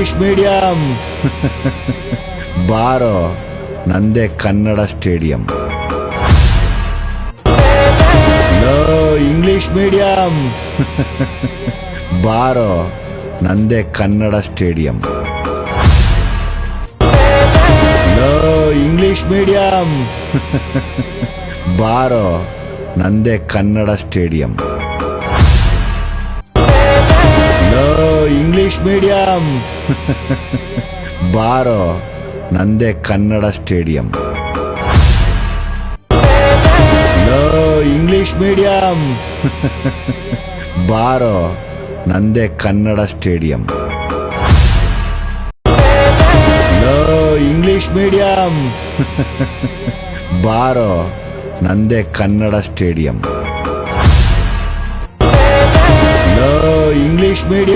English medium ಬಾರೋ ನಂದೇ Kannada stadium. Low English medium ಬಾರೋ ನಂದೇ Kannada stadium. Low English medium ಬಾರೋ ನಂದೇ Kannada stadium. Low English medium ಬಾರೋ ನಂದೇ Kannada stadium. Low English medium ಬಾರೋ ನಂದೇ Kannada stadium. Low English medium ಬಾರೋ ನಂದೇ Kannada stadium. Low English medium